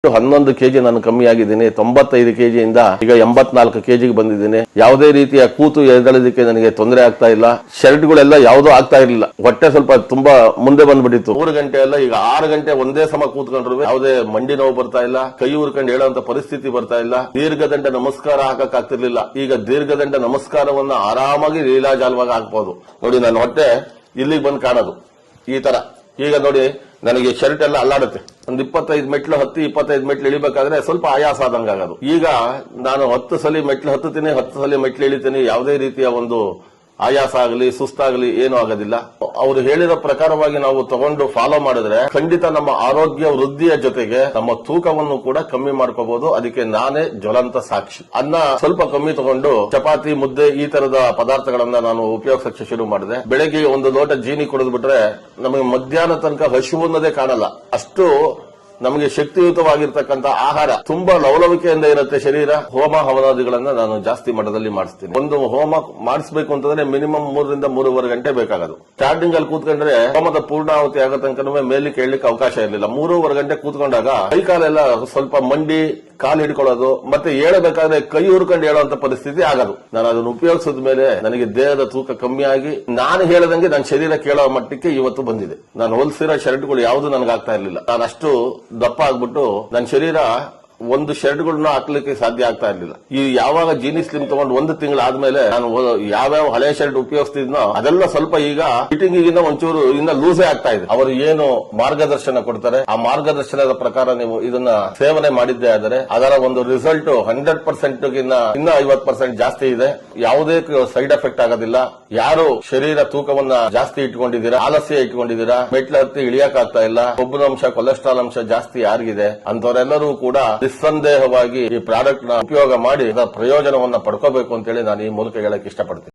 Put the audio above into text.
11 kg ನಾನು ಕಮ್ಮಿ ಆಗಿದ್ದೀನಿ. 95 kgಯಿಂದ ಈಗ 84 kgಗೆ ಬಂದಿದ್ದೀನಿ. ಯಾವುದೇ ರೀತಿಯ ಕೂತು ಎದ್ದೇಳೋದಕ್ಕೆ ನನಗೆ ತೊಂದರೆ ಆಗ್ತಾ ಇಲ್ಲ. ಶರ್ಟ್ಗಳೆಲ್ಲ ಯಾವುದೂ ಆಗ್ತಾ ಇರಲಿಲ್ಲ. ಹೊಟ್ಟೆ ಸ್ವಲ್ಪ ತುಂಬಾ ಮುಂದೆ ಬಂದ್ಬಿಟ್ಟಿತ್ತು. 3 ಗಂಟೆ ಎಲ್ಲ ಈಗ 6 ಗಂಟೆ ಒಂದೇ ಸಮ ಕೂತ್ಕೊಂಡ್ರು ಯಾವುದೇ ಮಂಡಿ ನೋವು ಬರ್ತಾ ಇಲ್ಲ, ಕೈ ಉರ್ಕೊಂಡು ಹೇಳುವಂತ ಪರಿಸ್ಥಿತಿ ಬರ್ತಾ ಇಲ್ಲ. ದೀರ್ಘದಂಡ ನಮಸ್ಕಾರ ಹಾಕಕ್ ಆಗ್ತಿರ್ಲಿಲ್ಲ. ಈಗ ದೀರ್ಘದಂಡ ನಮಸ್ಕಾರವನ್ನ ಆರಾಮಾಗಿ ಲೀಲಾಜಾಲವಾಗಿ ಹಾಕ್ಬಹುದು. ನೋಡಿ ನನ್ನ ಹೊಟ್ಟೆ ಇಲ್ಲಿಗೆ ಬಂದು ಕಾಣೋದು ಈ ತರ. ಈಗ ನೋಡಿ ನನಗೆ ಶರ್ಟ್ ಎಲ್ಲ ಅಲ್ಲಾಡುತ್ತೆ. ಒಂದು 25 ಮೆಟ್ಲು 25 ಮೆಟ್ಲು ಇಳಿಬೇಕಾದ್ರೆ ಸ್ವಲ್ಪ ಆಯಾಸ ಆದಂಗ ಆಗೋದು. ಈಗ ನಾನು 10 ಸಲ ಮೆಟ್ಲು ಹತ್ತುತ್ತೀನಿ, 10 ಸಲ ಮೆಟ್ಲು ಇಳಿತೀನಿ. ಯಾವುದೇ ರೀತಿಯ ಒಂದು ಆಯಾಸ ಆಗಲಿ ಸುಸ್ತಾಗಲಿ ಏನೂ ಆಗೋದಿಲ್ಲ. ಅವರು ಹೇಳಿರೋ ಪ್ರಕಾರವಾಗಿ ನಾವು ತಗೊಂಡು ಫಾಲೋ ಮಾಡಿದ್ರೆ ಖಂಡಿತ ನಮ್ಮ ಆರೋಗ್ಯ ವೃದ್ಧಿಯ ಜೊತೆಗೆ ನಮ್ಮ ತೂಕವನ್ನು ಕೂಡ ಕಮ್ಮಿ ಮಾಡ್ಕೋಬಹುದು. ಅದಕ್ಕೆ ನಾನೇ ಜ್ವಲಂತ ಸಾಕ್ಷಿ. ಅನ್ನ ಸ್ವಲ್ಪ ಕಮ್ಮಿ ತಗೊಂಡು ಚಪಾತಿ ಮುದ್ದೆ ಈ ತರದ ಪದಾರ್ಥಗಳನ್ನ ನಾನು ಉಪಯೋಗಿಸಕ್ಕೆ ಶುರು ಮಾಡಿದೆ. ಬೆಳಗ್ಗೆ 1 ಲೋಟ ಜೀನಿ ಕುಡಿದು ಬಿಟ್ರೆ ನಮಗೆ ಮಧ್ಯಾಹ್ನ ತನಕ ಹಸಿವು ಅನ್ನೋದೇ ಕಾಣಲ್ಲ. ಅಷ್ಟು ನಮಗೆ ಶಕ್ತಿಯುತವಾಗಿರ್ತಕ್ಕಂಥ ಆಹಾರ, ತುಂಬಾ ಲವಲವಿಕೆಯಿಂದ ಇರುತ್ತೆ ಶರೀರ. ಹೋಮ ಹವನಾದಿಗಳನ್ನ ನಾನು ಜಾಸ್ತಿ ಮಟ್ಟದಲ್ಲಿ ಮಾಡಿಸ್ತೀನಿ. ಒಂದು ಹೋಮ ಮಾಡಿಸಬೇಕು ಅಂತಂದ್ರೆ ಮಿನಿಮಮ್ 3 ರಿಂದ 3.5 ಗಂಟೆ ಬೇಕಾಗೋದು. ಸ್ಟಾರ್ಟಿಂಗ್ ಅಲ್ಲಿ ಕೂತ್ಕೊಂಡ್ರೆ ಹೋಮದ ಪೂರ್ಣಾಹುತಿ ಆಗೋ ತನಕ ಮೇಲಿ ಕೇಳಲಿಕ್ಕೆ ಅವಕಾಶ ಇರಲಿಲ್ಲ. 3.5 ಗಂಟೆ ಕೂತ್ಕೊಂಡಾಗ ಕೈ ಕಾಲೆಲ್ಲ ಸ್ವಲ್ಪ ಮಂಡಿ, ಕಾಲು ಹಿಡ್ಕೊಳ್ಳೋದು, ಮತ್ತೆ ಹೇಳಬೇಕಾದ್ರೆ ಕೈ ಉರ್ಕೊಂಡು ಹೇಳುವಂತ ಪರಿಸ್ಥಿತಿ ಆಗೋದು. ನಾನು ಅದನ್ನು ಉಪಯೋಗಿಸಿದ ಮೇಲೆ ನನಗೆ ದೇಹದ ತೂಕ ಕಮ್ಮಿ ಆಗಿ ನಾನು ಹೇಳದಂಗೆ ನನ್ನ ಶರೀರ ಕೇಳೋ ಮಟ್ಟಕ್ಕೆ ಇವತ್ತು ಬಂದಿದೆ. ನಾನು ಹೊಲಿಸಿರೋ ಶರ್ಟ್ಗಳು ಯಾವುದು ನನಗಾಗ್ತಾ ಇರಲಿಲ್ಲ. ನಾನು ಅಷ್ಟು ದಪ್ಪ ಆಗ್ಬಿಟ್ಟು ನನ್ನ ಶರೀರ ಒಂದು ಶರ್ಟ್ಗಳನ್ನ ಹಾಕ್ಲಿಕ್ಕೆ ಸಾಧ್ಯ ಆಗ್ತಾ ಇರ್ಲಿಲ್ಲ. ಈ ಯಾವಾಗ ಜೀನಿ ಸ್ಲಿಮ್ ತಗೊಂಡು 1 ತಿಂಗಳಾದ್ಮೇಲೆ ನಾನು ಯಾವ್ಯಾವ ಹಳೆ ಶರ್ಟ್ ಉಪಯೋಗಿಸ್ತಿದ್ನೋ ಅದೆಲ್ಲ ಸ್ವಲ್ಪ ಈಗ ಫಿಟ್ಟಿಂಗಿಂದ ಒಂಚೂರು ಇನ್ನ ಲೂಸೇ ಆಗ್ತಾ ಇದೆ. ಅವರು ಏನು ಮಾರ್ಗದರ್ಶನ ಕೊಡ್ತಾರೆ ಆ ಮಾರ್ಗದರ್ಶನದ ಪ್ರಕಾರ ನೀವು ಇದನ್ನ ಸೇವನೆ ಮಾಡಿದ್ದೇ ಆದರೆ ಅದರ ಒಂದು ರಿಸಲ್ಟ್ 100% ಗಿನ್ನ ಇನ್ನ 50% ಜಾಸ್ತಿ ಇದೆ. ಯಾವುದೇ ಸೈಡ್ ಎಫೆಕ್ಟ್ ಆಗೋದಿಲ್ಲ. ಯಾರು ಶರೀರ ತೂಕವನ್ನ ಜಾಸ್ತಿ ಇಟ್ಕೊಂಡಿದ್ದೀರಾ, ಆಲಸ್ಯ ಇಟ್ಕೊಂಡಿದ್ದೀರಾ, ಮೆಟ್ಲು ಹತ್ತಿ ಇಳಿಯಕ್ ಆಗ್ತಾ ಇಲ್ಲ, ಕೊಬ್ಬಿನ ಅಂಶ ಕೊಲೆಸ್ಟ್ರಾಲ್ ಅಂಶ ಜಾಸ್ತಿ ಯಾರಿಗಿದೆ ಅಂತವರೆಲ್ಲರೂ ಕೂಡ ನಿಸ್ಸಂದೇಹವಾಗಿ ಈ ಪ್ರಾಡಕ್ಟ್ ನ ಉಪಯೋಗ ಮಾಡಿ ಅದರ ಪ್ರಯೋಜನವನ್ನ ಪಡ್ಕೋಬೇಕು ಅಂತೇಳಿ ನಾನು ಈ ಮೂಲಕ ಹೇಳಕ್ ಇಷ್ಟಪಡ್ತೀನಿ.